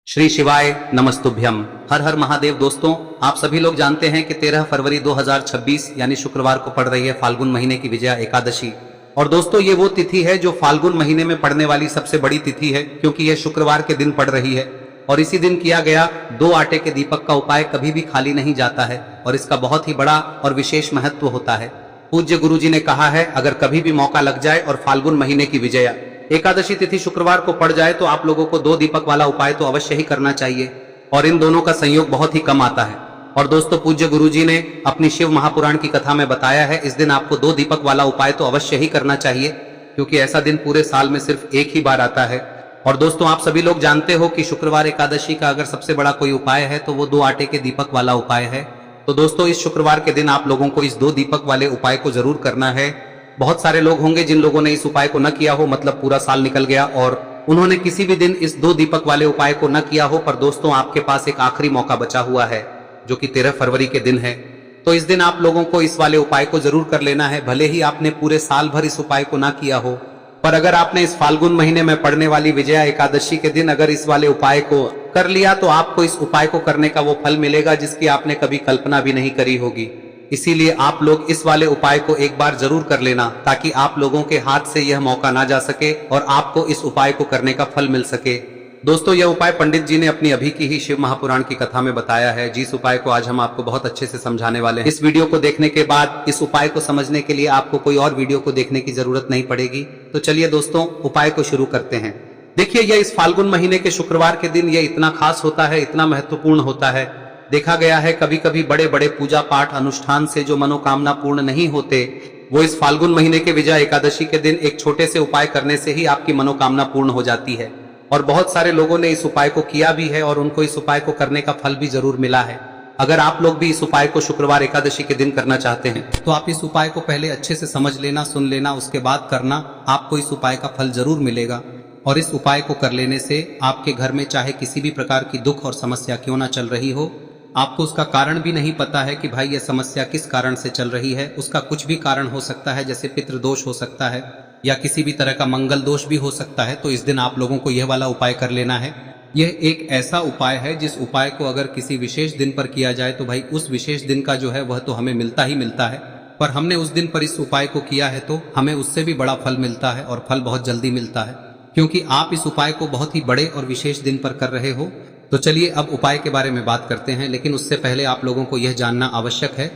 श्री शिवाय नमस्तुभ्यम। हर हर महादेव। दोस्तों, आप सभी लोग जानते हैं कि 13 फरवरी 2026 यानी शुक्रवार को पड़ रही है फाल्गुन महीने की विजया एकादशी। और दोस्तों, ये वो तिथि है जो फाल्गुन महीने में पड़ने वाली सबसे बड़ी तिथि है, क्योंकि यह शुक्रवार के दिन पड़ रही है। और इसी दिन किया गया 2 आटे के दीपक का उपाय कभी भी खाली नहीं जाता है और इसका बहुत ही बड़ा और विशेष महत्व होता है। पूज्य गुरु जी ने कहा है, अगर कभी भी मौका लग जाए और फाल्गुन महीने की विजया एकादशी तिथि शुक्रवार को पड़ जाए तो आप लोगों को 2 दीपक वाला उपाय तो अवश्य ही करना चाहिए। और इन दोनों का संयोग बहुत ही कम आता है। और दोस्तों, पूज्य गुरु जी ने अपनी शिव महापुराण की कथा में बताया है, इस दिन आपको 2 दीपक वाला उपाय तो अवश्य ही करना चाहिए, क्योंकि ऐसा दिन पूरे साल में सिर्फ एक ही बार आता है। और दोस्तों, आप सभी लोग जानते हो कि शुक्रवार एकादशी का अगर सबसे बड़ा कोई उपाय है तो वो 2 आटे के दीपक वाला उपाय है। तो दोस्तों, इस शुक्रवार के दिन आप लोगों को इस 2 दीपक वाले उपाय को जरूर करना है। बहुत सारे लोग होंगे जिन लोगों ने इस उपाय को न किया हो, मतलब पूरा साल निकल गया और उन्होंने किसी भी दिन इस 2 दीपक वाले उपाय को न किया हो। पर दोस्तों, आपके पास एक आखिरी मौका बचा हुआ है, जो कि 13 फरवरी के दिन है। तो इस दिन आप लोगों को इस वाले उपाय को जरूर कर लेना है, भले ही आपने पूरे साल भर इस उपाय को ना किया हो। पर अगर आपने इस फाल्गुन महीने में पड़ने वाली विजया एकादशी के दिन अगर इस वाले उपाय को कर लिया तो आपको इस उपाय को करने का वो फल मिलेगा जिसकी आपने कभी कल्पना भी नहीं करी होगी। इसीलिए आप लोग इस वाले उपाय को एक बार जरूर कर लेना, ताकि आप लोगों के हाथ से यह मौका ना जा सके और आपको इस उपाय को करने का फल मिल सके। दोस्तों, यह उपाय पंडित जी ने अपनी अभी की ही शिव महापुराण की कथा में बताया है, जिस उपाय को आज हम आपको बहुत अच्छे से समझाने वाले हैं। इस वीडियो को देखने के बाद इस उपाय को समझने के लिए आपको कोई और वीडियो को देखने की जरूरत नहीं पड़ेगी। तो चलिए दोस्तों, उपाय को शुरू करते हैं। देखिए, यह इस फाल्गुन महीने के शुक्रवार के दिन यह इतना खास होता है, इतना महत्वपूर्ण होता है। देखा गया है कभी कभी बड़े बड़े पूजा पाठ अनुष्ठान से जो मनोकामना पूर्ण नहीं होते, वो इस फाल्गुन महीने के विजया एकादशी के दिन एक छोटे से उपाय करने से ही आपकी मनोकामना पूर्ण हो जाती है। और बहुत सारे लोगों ने इस उपाय को किया भी है और उनको इस उपाय को करने का फल भी जरूर मिला है। अगर आप लोग भी इस उपाय को शुक्रवार एकादशी के दिन करना चाहते हैं तो आप इस उपाय को पहले अच्छे से समझ लेना, सुन लेना, उसके बाद करना। आपको इस उपाय का फल जरूर मिलेगा। और इस उपाय को कर लेने से आपके घर में चाहे किसी भी प्रकार की दुख और समस्या क्यों ना चल रही हो, आपको उसका कारण भी नहीं पता है कि भाई यह समस्या किस कारण से चल रही है, उसका कुछ भी कारण हो सकता है, जैसे पितृदोष हो सकता है या किसी भी तरह का मंगल दोष भी हो सकता है। तो इस दिन आप लोगों को यह वाला उपाय कर लेना है। यह एक ऐसा उपाय है जिस उपाय को अगर किसी विशेष दिन पर किया जाए तो भाई उस विशेष दिन का जो है वह तो हमें मिलता ही मिलता है। पर हमने उस दिन पर इस उपाय को किया है तो हमें उससे भी बड़ा फल मिलता है और फल बहुत जल्दी मिलता है, क्योंकि आप इस उपाय को बहुत ही बड़े और विशेष दिन पर कर रहे हो। तो चलिए अब उपाय के बारे में बात करते हैं, लेकिन उससे पहले आप लोगों को यह जानना आवश्यक है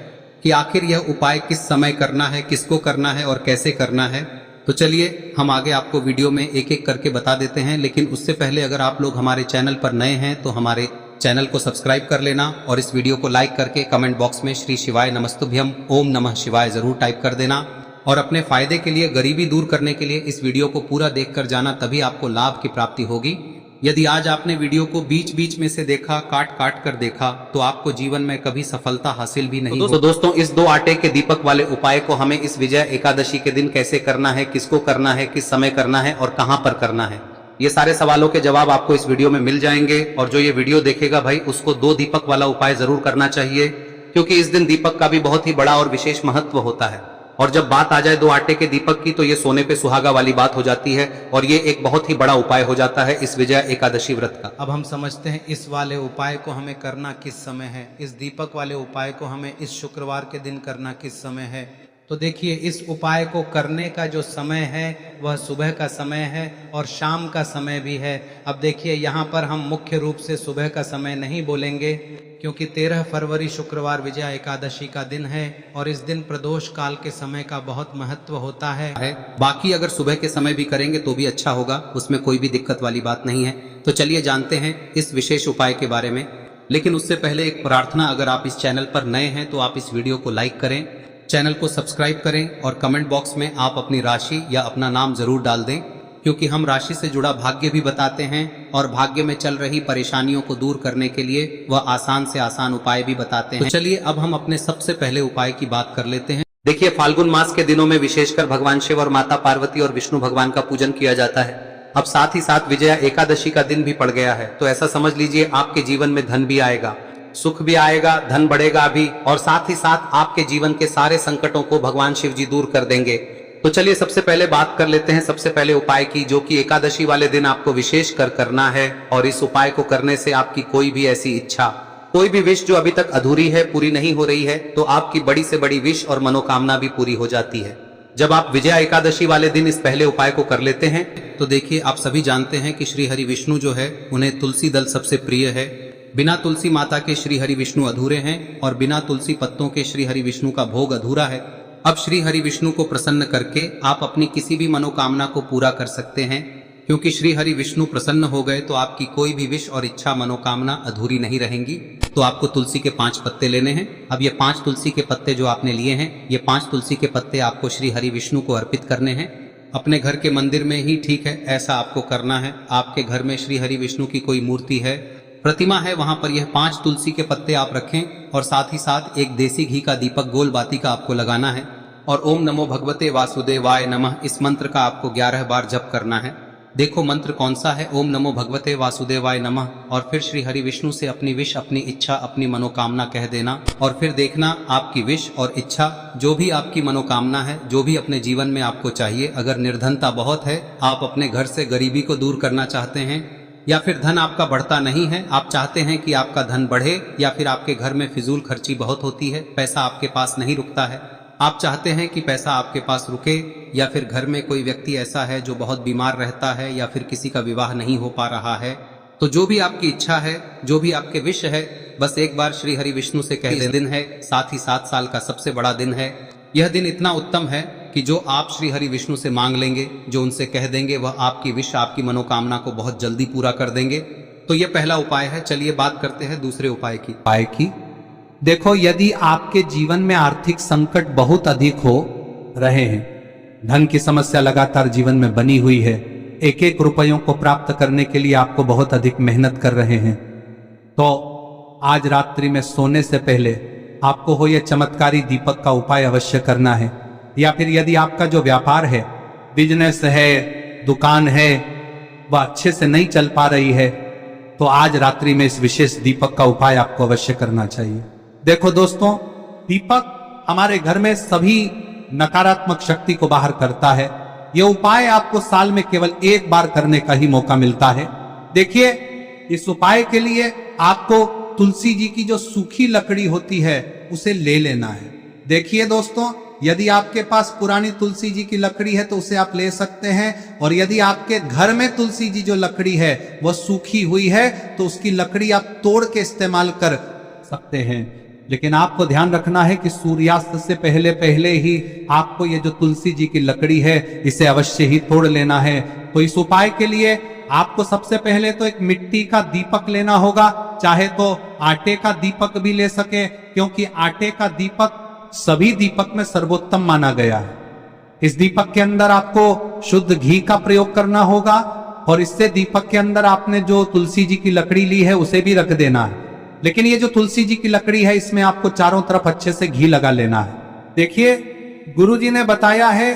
कि आखिर यह उपाय किस समय करना है, किसको करना है और कैसे करना है। तो चलिए हम आगे आपको वीडियो में एक एक करके बता देते हैं, लेकिन उससे पहले अगर आप लोग हमारे चैनल पर नए हैं तो हमारे चैनल को सब्सक्राइब कर लेना और इस वीडियो को लाइक करके कमेंट बॉक्स में श्री शिवाय नमस्तुभ्यम ओम नमः शिवाय जरूर टाइप कर देना। और अपने फायदे के लिए, गरीबी दूर करने के लिए इस वीडियो को पूरा देखकर जाना, तभी आपको लाभ की प्राप्ति होगी। यदि आज आपने वीडियो को बीच बीच में से देखा, काट काट कर देखा, तो आपको जीवन में कभी सफलता हासिल भी नहीं होगी। दोस्तों, इस 2 आटे के दीपक वाले उपाय को हमें इस विजय एकादशी के दिन कैसे करना है, किसको करना है, किस समय करना है और कहां पर करना है, ये सारे सवालों के जवाब आपको इस वीडियो में मिल जाएंगे। और जो ये वीडियो देखेगा भाई, उसको 2 दीपक वाला उपाय जरूर करना चाहिए, क्योंकि इस दिन दीपक का भी बहुत ही बड़ा और विशेष महत्व होता है। और जब बात आ जाए 2 आटे के दीपक की, तो ये सोने पे सुहागा वाली बात हो जाती है और ये एक बहुत ही बड़ा उपाय हो जाता है इस विजया एकादशी व्रत का। अब हम समझते हैं इस वाले उपाय को हमें करना किस समय है, इस दीपक वाले उपाय को हमें इस शुक्रवार के दिन करना किस समय है। तो देखिए, इस उपाय को करने का जो समय है वह सुबह का समय है और शाम का समय भी है। अब देखिए, यहाँ पर हम मुख्य रूप से सुबह का समय नहीं बोलेंगे, क्योंकि 13 फरवरी शुक्रवार विजया एकादशी का दिन है और इस दिन प्रदोष काल के समय का बहुत महत्व होता है। बाकी अगर सुबह के समय भी करेंगे तो भी अच्छा होगा, उसमें कोई भी दिक्कत वाली बात नहीं है। तो चलिए जानते हैं इस विशेष उपाय के बारे में। लेकिन उससे पहले एक प्रार्थना, अगर आप इस चैनल पर नए हैं तो आप इस वीडियो को लाइक करें, चैनल को सब्सक्राइब करें और कमेंट बॉक्स में आप अपनी राशि या अपना नाम जरूर डाल दें, क्योंकि हम राशि से जुड़ा भाग्य भी बताते हैं और भाग्य में चल रही परेशानियों को दूर करने के लिए वह आसान से आसान उपाय भी बताते हैं। तो चलिए अब हम अपने सबसे पहले उपाय की बात कर लेते हैं। देखिए, फाल्गुन मास के दिनों में विशेषकर भगवान शिव और माता पार्वती और विष्णु भगवान का पूजन किया जाता है। अब साथ ही साथ विजया एकादशी का दिन भी पड़ गया है, तो ऐसा समझ लीजिए आपके जीवन में धन भी आएगा, सुख भी आएगा, धन बढ़ेगा भी, और साथ ही साथ आपके जीवन के सारे संकटों को भगवान शिव जी दूर कर देंगे। तो चलिए सबसे पहले बात कर लेते हैं सबसे पहले उपाय की, जो कि एकादशी वाले दिन आपको विशेष कर करना है। और इस उपाय को करने से आपकी कोई भी ऐसी इच्छा, कोई भी विश जो अभी तक अधूरी है, पूरी नहीं हो रही है, तो आपकी बड़ी से बड़ी विश और मनोकामना भी पूरी हो जाती है जब आप विजया एकादशी वाले दिन इस पहले उपाय को कर लेते हैं। तो देखिए, आप सभी जानते हैं कि श्री हरि विष्णु जो है उन्हें तुलसी दल सबसे प्रिय है। बिना तुलसी माता के श्री हरि विष्णु अधूरे हैं और बिना तुलसी पत्तों के श्री हरि विष्णु का भोग अधूरा है। अब श्री हरि विष्णु को प्रसन्न करके आप अपनी किसी भी मनोकामना को पूरा कर सकते हैं, क्योंकि श्री हरि विष्णु प्रसन्न हो गए तो आपकी कोई भी विश और इच्छा मनोकामना अधूरी नहीं रहेंगी। तो आपको तुलसी के 5 पत्ते लेने हैं। अब ये 5 तुलसी के पत्ते जो आपने लिए हैं, ये 5 तुलसी के पत्ते आपको श्री हरि विष्णु को अर्पित करने हैं। अपने घर के मंदिर में ही ठीक है, ऐसा आपको करना है। आपके घर में श्री हरि विष्णु की कोई मूर्ति है, प्रतिमा है, वहां पर यह 5 तुलसी के पत्ते आप रखें और साथ ही साथ एक देसी घी का दीपक गोल बाती का आपको लगाना है। और ओम नमो भगवते वासुदेवाय नमः इस मंत्र का आपको 11 बार जप करना है। देखो मंत्र कौन सा है, ओम नमो भगवते वासुदेवाय नमः, और फिर श्री हरि विष्णु से अपनी विश, अपनी इच्छा, अपनी मनोकामना कह देना। और फिर देखना आपकी विश और इच्छा, जो भी आपकी मनोकामना है, जो भी अपने जीवन में आपको चाहिए। अगर निर्धनता बहुत है, आप अपने घर से गरीबी को दूर करना चाहते हैं, या फिर धन आपका बढ़ता नहीं है, आप चाहते हैं कि आपका धन बढ़े, या फिर आपके घर में फिजूल खर्ची बहुत होती है, पैसा आपके पास नहीं रुकता है, आप चाहते हैं कि पैसा आपके पास रुके, या फिर घर में कोई व्यक्ति ऐसा है जो बहुत बीमार रहता है, या फिर किसी का विवाह नहीं हो पा रहा है, तो जो भी आपकी इच्छा है, जो भी आपके विश है, बस एक बार श्री हरि विष्णु से कह दें। दिन है, साथ ही 7 साल का सबसे बड़ा दिन है। यह दिन इतना उत्तम है कि जो आप श्री हरि विष्णु से मांग लेंगे, जो उनसे कह देंगे, वह आपकी विश, आपकी मनोकामना को बहुत जल्दी पूरा कर देंगे। तो यह पहला उपाय है। चलिए बात करते हैं दूसरे उपाय की। देखो, यदि आपके जीवन में आर्थिक संकट बहुत अधिक हो रहे हैं, धन की समस्या लगातार जीवन में बनी हुई है, एक एक रुपयों को प्राप्त करने के लिए आपको बहुत अधिक मेहनत कर रहे हैं, तो आज रात्रि में सोने से पहले आपको हो यह चमत्कारी दीपक का उपाय अवश्य करना है। या फिर यदि आपका जो व्यापार है, बिजनेस है, दुकान है, वह अच्छे से नहीं चल पा रही है, तो आज रात्रि में इस विशेष दीपक का उपाय आपको अवश्य करना चाहिए। देखो दोस्तों, दीपक हमारे घर में सभी नकारात्मक शक्ति को बाहर करता है। यह उपाय आपको साल में केवल 1 बार करने का ही मौका मिलता है। देखिए, इस उपाय के लिए आपको तुलसी जी की जो सूखी लकड़ी होती है उसे ले लेना है। देखिए दोस्तों, यदि आपके पास पुरानी तुलसी जी की लकड़ी है तो उसे आप ले सकते हैं, और यदि आपके घर में तुलसी जी जो लकड़ी है वह सूखी हुई है तो उसकी लकड़ी आप तोड़ के इस्तेमाल कर सकते हैं। लेकिन आपको ध्यान रखना है कि सूर्यास्त से पहले पहले ही आपको ये जो तुलसी जी की लकड़ी है इसे अवश्य ही तोड़ लेना है। तो इस उपाय के लिए आपको सबसे पहले तो एक मिट्टी का दीपक लेना होगा, चाहे तो आटे का दीपक भी ले सके, क्योंकि आटे का दीपक सभी दीपक में सर्वोत्तम माना गया है। इस दीपक के अंदर आपको शुद्ध घी का प्रयोग करना होगा, और इससे दीपक के अंदर आपने जो तुलसी जी की लकड़ी ली है उसे भी रख देना है। लेकिन ये जो तुलसी जी की लकड़ी है, इसमें आपको चारों तरफ अच्छे से घी लगा लेना है। देखिए, गुरु जी ने बताया है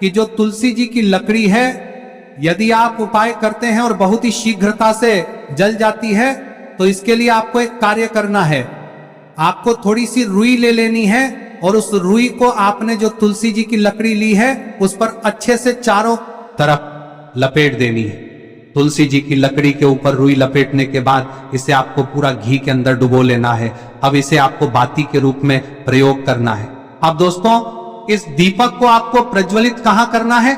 कि जो तुलसी जी की लकड़ी है, यदि आप उपाय करते हैं और बहुत ही शीघ्रता से जल जाती है, तो इसके लिए आपको एक कार्य करना है। आपको थोड़ी सी रुई ले लेनी है, और उस रुई को आपने जो तुलसी जी की लकड़ी ली है उस पर अच्छे से चारों तरफ लपेट देनी है। तुलसी जी की लकड़ी के ऊपर रुई लपेटने के बाद इसे आपको पूरा घी के अंदर डुबो लेना है। अब इसे आपको बाती के रूप में प्रयोग करना है। अब दोस्तों, इस दीपक को आपको प्रज्वलित कहां करना है?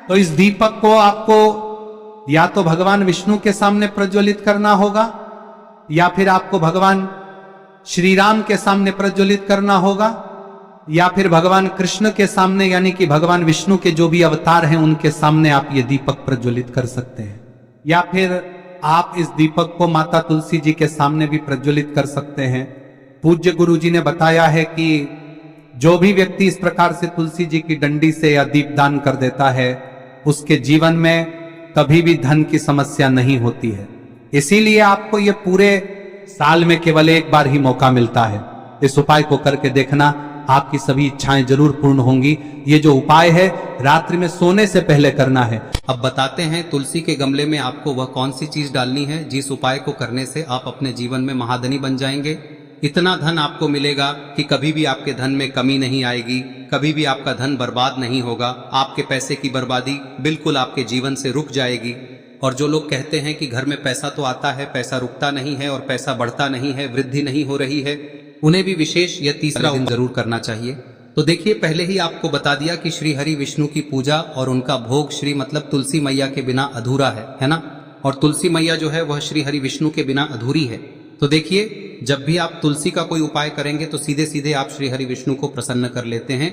तो इस दीपक को आपको या तो भगवान विष्णु के सामने प्रज्वलित करना होगा, या फिर आपको भगवान श्री राम के सामने प्रज्वलित करना होगा, या फिर भगवान कृष्ण के सामने, यानी कि भगवान विष्णु के जो भी अवतार हैं उनके सामने आप ये दीपक प्रज्वलित कर सकते हैं। या फिर आप इस दीपक को माता तुलसी जी के सामने भी प्रज्वलित कर सकते हैं। पूज्य गुरु जी ने बताया है कि जो भी व्यक्ति इस प्रकार से तुलसी जी की डंडी से या दीपदान कर देता है, उसके जीवन में कभी भी धन की समस्या नहीं होती है। इसीलिए आपको ये पूरे साल में केवल 1 बार ही मौका मिलता है। इस उपाय को करके देखना, आपकी सभी इच्छाएं जरूर पूर्ण होंगी। ये जो उपाय है रात्रि में सोने से पहले करना है। अब बताते हैं तुलसी के गमले में आपको वह कौन सी चीज डालनी है जिस उपाय को करने से आप अपने जीवन में महाधनी बन जाएंगे। इतना धन आपको मिलेगा कि कभी भी आपके धन में कमी नहीं आएगी, कभी भी आपका धन बर्बाद नहीं होगा। आपके पैसे की बर्बादी बिल्कुल आपके जीवन से रुक जाएगी। और जो लोग कहते हैं कि घर में पैसा तो आता है, पैसा रुकता नहीं है और पैसा बढ़ता नहीं है, वृद्धि नहीं हो रही है, उन्हें भी विशेष यह तीसरा दिन जरूर करना चाहिए। तो देखिए, पहले ही आपको बता दिया कि श्री हरि विष्णु की पूजा और उनका भोग श्री मतलब तुलसी मैया के बिना अधूरा है ना। और तुलसी मैया जो है वह श्री हरि विष्णु के बिना अधूरी है। तो देखिए, जब भी आप तुलसी का कोई उपाय करेंगे तो सीधे सीधे आप श्री हरि विष्णु को प्रसन्न कर लेते हैं।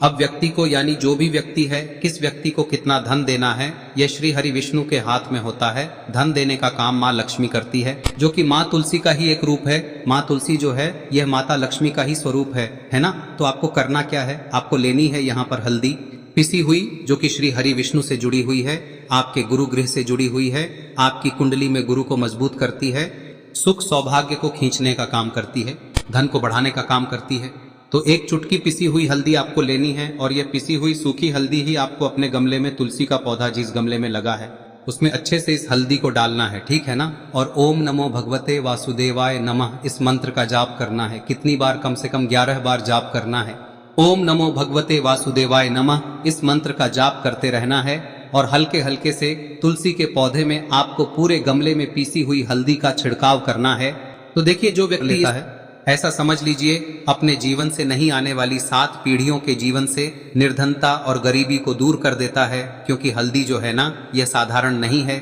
अब व्यक्ति को, यानी जो भी व्यक्ति है, किस व्यक्ति को कितना धन देना है, यह श्री हरि विष्णु के हाथ में होता है। धन देने का काम माँ लक्ष्मी करती है, जो कि माँ तुलसी का ही एक रूप है। माँ तुलसी जो है यह माता लक्ष्मी का ही स्वरूप है ना। तो आपको करना क्या है, आपको लेनी है यहाँ पर हल्दी पिसी हुई, जो कि श्री हरि विष्णु से जुड़ी हुई है, आपके गुरु गृह से जुड़ी हुई है, आपकी कुंडली में गुरु को मजबूत करती है, सुख सौभाग्य को खींचने का काम करती है, धन को बढ़ाने का काम करती है। तो एक चुटकी पिसी हुई हल्दी आपको लेनी है और यह पिसी हुई सूखी हल्दी ही आपको अपने गमले में, तुलसी का पौधा जिस गमले में लगा है उसमें अच्छे से इस हल्दी को डालना है, ठीक है ना। और ओम नमो भगवते वासुदेवाय नमः इस मंत्र का जाप करना है। कितनी बार? कम से कम 11 बार जाप करना है। ओम नमो भगवते वासुदेवाय नमः इस मंत्र का जाप करते रहना है। और हल्के हल्के से तुलसी के पौधे में आपको पूरे गमले में पीसी हुई हल्दी का छिड़काव करना है। तो देखिए, जो व्यक्ति लेता है, ऐसा समझ लीजिए अपने जीवन से नहीं आने वाली 7 पीढ़ियों के जीवन से निर्धनता और गरीबी को दूर कर देता है। क्योंकि हल्दी जो है ना, यह साधारण नहीं है।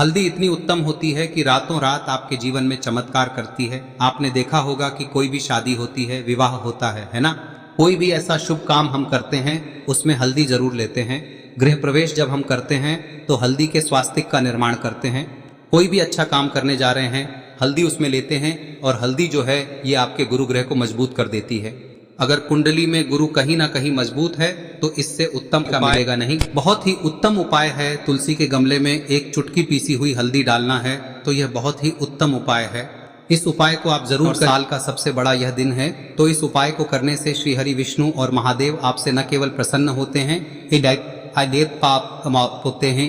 हल्दी इतनी उत्तम होती है कि रातों रात आपके जीवन में चमत्कार करती है। आपने देखा होगा कि कोई भी शादी होती है, विवाह होता है ना, कोई भी ऐसा शुभ काम हम करते हैं उसमें हल्दी जरूर लेते हैं। गृह प्रवेश जब हम करते हैं तो हल्दी के स्वास्तिक का निर्माण करते हैं। कोई भी अच्छा काम करने जा रहे हैं, हल्दी उसमें लेते हैं। और हल्दी जो है ये आपके गुरु ग्रह को मजबूत कर देती है। अगर कुंडली में गुरु कहीं ना कहीं मजबूत है तो इससे उत्तम का मिलेगा नहीं। बहुत ही उत्तम उपाय है तुलसी के गमले में एक चुटकी पीसी हुई हल्दी डालना है। तो यह बहुत ही उत्तम उपाय है। इस उपाय को आप जरूर, साल का सबसे बड़ा यह दिन है, तो इस उपाय को करने से श्री हरि विष्णु और महादेव आपसे न केवल प्रसन्न होते हैं, होते हैं,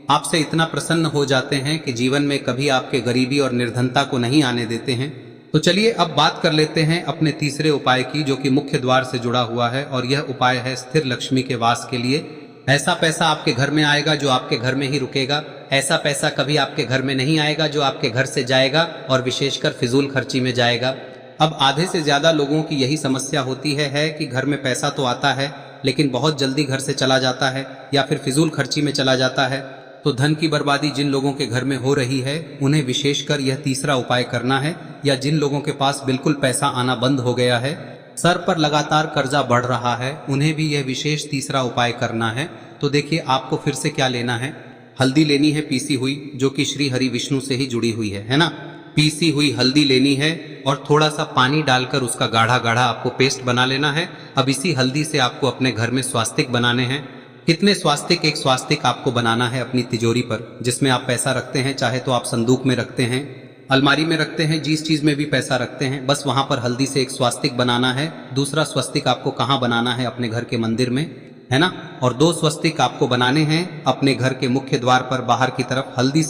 आपसे इतना प्रसन्न हो जाते हैं कि जीवन में कभी आपके गरीबी और निर्धनता को नहीं आने देते हैं। तो चलिए अब बात कर लेते हैं अपने तीसरे उपाय की, जो कि मुख्य द्वार से जुड़ा हुआ है। और यह उपाय है स्थिर लक्ष्मी के वास के लिए। ऐसा पैसा आपके घर में आएगा जो आपके घर में ही रुकेगा। ऐसा पैसा कभी आपके घर में नहीं आएगा जो आपके घर से जाएगा और विशेषकर फिजूल खर्ची में जाएगा। अब आधे से ज्यादा लोगों की यही समस्या होती है कि घर में पैसा तो आता है लेकिन बहुत जल्दी घर से चला जाता है या फिर फिजूल खर्ची में चला जाता है। तो धन की बर्बादी जिन लोगों के घर में हो रही है उन्हें विशेषकर यह तीसरा उपाय करना है। या जिन लोगों के पास बिल्कुल पैसा आना बंद हो गया है, सर पर लगातार कर्जा बढ़ रहा है, उन्हें भी यह विशेष तीसरा उपाय करना है। तो देखिए, आपको फिर से क्या लेना है, हल्दी लेनी है पीसी हुई, जो कि श्री हरि विष्णु से ही जुड़ी हुई है ना। पीसी हुई हल्दी लेनी है और थोड़ा सा पानी डालकर उसका गाढ़ा गाढ़ा आपको पेस्ट बना लेना है। अब इसी हल्दी से आपको अपने घर में स्वास्तिक बनाने हैं। कितने स्वास्तिक? एक स्वास्तिक आपको बनाना है अपनी तिजोरी पर, जिसमें आप पैसा रखते हैं। चाहे तो आप संदूक में रखते हैं, अलमारी में रखते हैं, जिस चीज में भी पैसा रखते हैं, बस वहां पर हल्दी से एक स्वास्तिक बनाना है। दूसरा स्वस्तिक आपको कहाँ बनाना है? अपने घर के मंदिर में, है ना। और 2 स्वस्तिक आपको बनाने हैं अपने घर के मुख्य द्वार पर बाहर की तरफ। हल्दी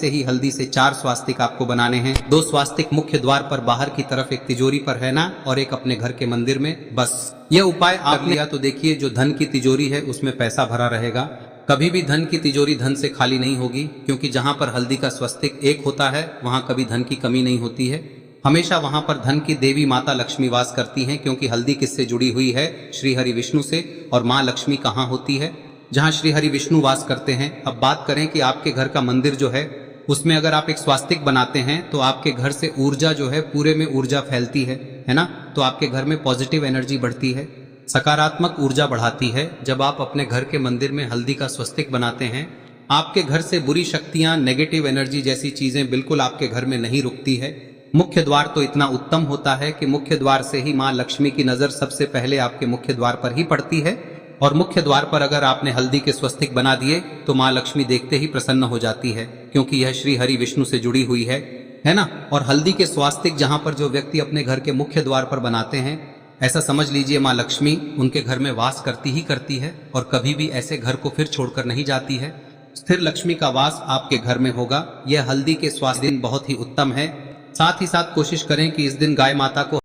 से 4 स्वास्तिक आपको बनाने हैं। 2 स्वास्तिक मुख्य द्वार पर बाहर की तरफ, एक तिजोरी पर, है ना, और एक अपने घर के मंदिर में। बस यह उपाय आप लिया तो देखिए, जो धन की तिजोरी है उसमें पैसा भरा रहेगा। कभी भी धन की तिजोरी धन से खाली नहीं होगी, क्योंकि जहां पर हल्दी का स्वस्तिक एक होता है वहां कभी धन की कमी नहीं होती है। हमेशा वहां पर धन की देवी माता लक्ष्मी वास करती हैं, क्योंकि हल्दी किससे जुड़ी हुई है? श्री हरि विष्णु से। और माँ लक्ष्मी कहाँ होती है? जहाँ श्री हरि विष्णु वास करते हैं। अब बात करें कि आपके घर का मंदिर जो है उसमें अगर आप एक स्वास्तिक बनाते हैं तो आपके घर से ऊर्जा जो है, पूरे में ऊर्जा फैलती है ना। तो आपके घर में पॉजिटिव एनर्जी बढ़ती है, सकारात्मक ऊर्जा बढ़ाती है। जब आप अपने घर के मंदिर में हल्दी का स्वस्तिक बनाते हैं, आपके घर से बुरी शक्तियां, नेगेटिव एनर्जी जैसी चीजें बिल्कुल आपके घर में नहीं रुकती है। मुख्य द्वार तो इतना उत्तम होता है कि मुख्य द्वार से ही माँ लक्ष्मी की नजर सबसे पहले आपके मुख्य द्वार पर ही पड़ती है। और मुख्य द्वार पर अगर आपने हल्दी के स्वस्तिक बना दिए तो माँ लक्ष्मी देखते ही प्रसन्न हो जाती है, क्योंकि यह श्री हरि विष्णु से जुड़ी हुई है ना। और हल्दी के स्वास्तिक जहां पर जो व्यक्ति अपने घर के मुख्य द्वार पर बनाते हैं, ऐसा समझ लीजिए माँ लक्ष्मी उनके घर में वास करती ही करती है और कभी भी ऐसे घर को फिर छोड़कर नहीं जाती है। स्थिर लक्ष्मी का वास आपके घर में होगा। यह हल्दी के स्वास्थ्य दिन बहुत ही उत्तम है। साथ ही साथ कोशिश करें कि इस दिन गाय माता को